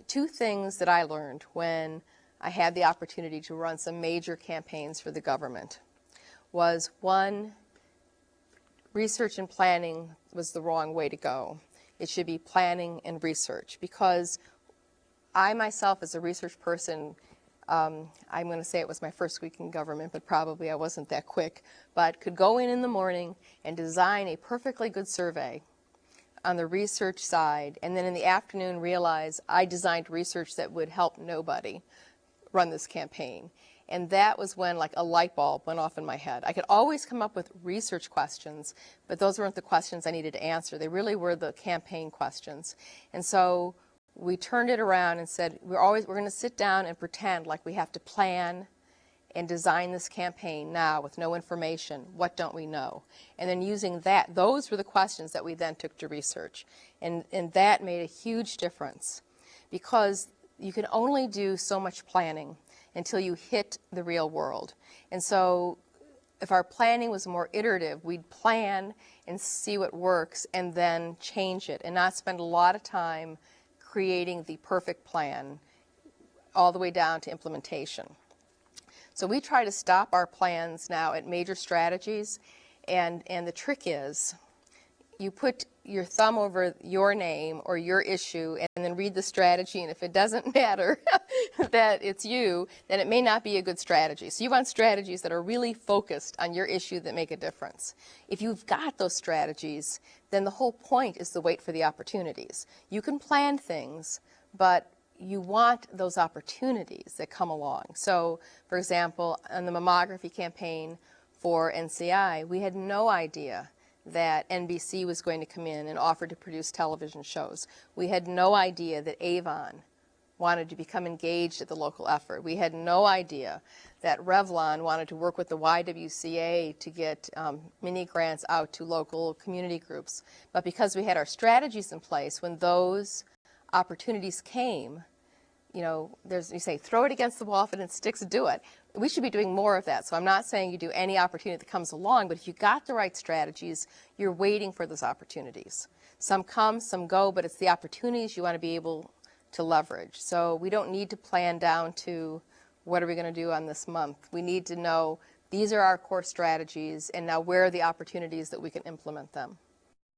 two things that I learned when I had the opportunity to run some major campaigns for the government was, one, research and planning was the wrong way to go. It should be planning and research, because I myself as a research person, I'm going to say it was my first week in government, but probably I wasn't that quick, but could go in the morning and design a perfectly good survey on the research side, and then in the afternoon realize I designed research that would help nobody run this campaign. And that was when like a light bulb went off in my head. I could always come up with research questions, but those weren't the questions I needed to answer. They really were the campaign questions. And so we turned it around and said, we're going to sit down and pretend like we have to plan and design this campaign now with no information. What don't we know? And then using that, those were the questions that we then took to research. And that made a huge difference, because you can only do so much planning until you hit the real world. And so if our planning was more iterative, we'd plan and see what works and then change it, and not spend a lot of time creating the perfect plan all the way down to implementation. So we try to stop our plans now at major strategies, and the trick is you put your thumb over your name or your issue and then read the strategy, and if it doesn't matter that it's you, then it may not be a good strategy. So you want strategies that are really focused on your issue that make a difference. If you've got those strategies, then the whole point is to wait for the opportunities. You can plan things, but you want those opportunities that come along. So, for example, on the mammography campaign for NCI, we had no idea that NBC was going to come in and offer to produce television shows. We had no idea that Avon wanted to become engaged at the local effort. We had no idea that Revlon wanted to work with the YWCA to get mini grants out to local community groups. But because we had our strategies in place, when those opportunities came, you know, you say, throw it against the wall, if it sticks, do it. We should be doing more of that. So I'm not saying you do any opportunity that comes along, but if you got the right strategies, you're waiting for those opportunities. Some come, some go, but it's the opportunities you want to be able to leverage. So we don't need to plan down to what are we going to do on this month. We need to know these are our core strategies, and now where are the opportunities that we can implement them.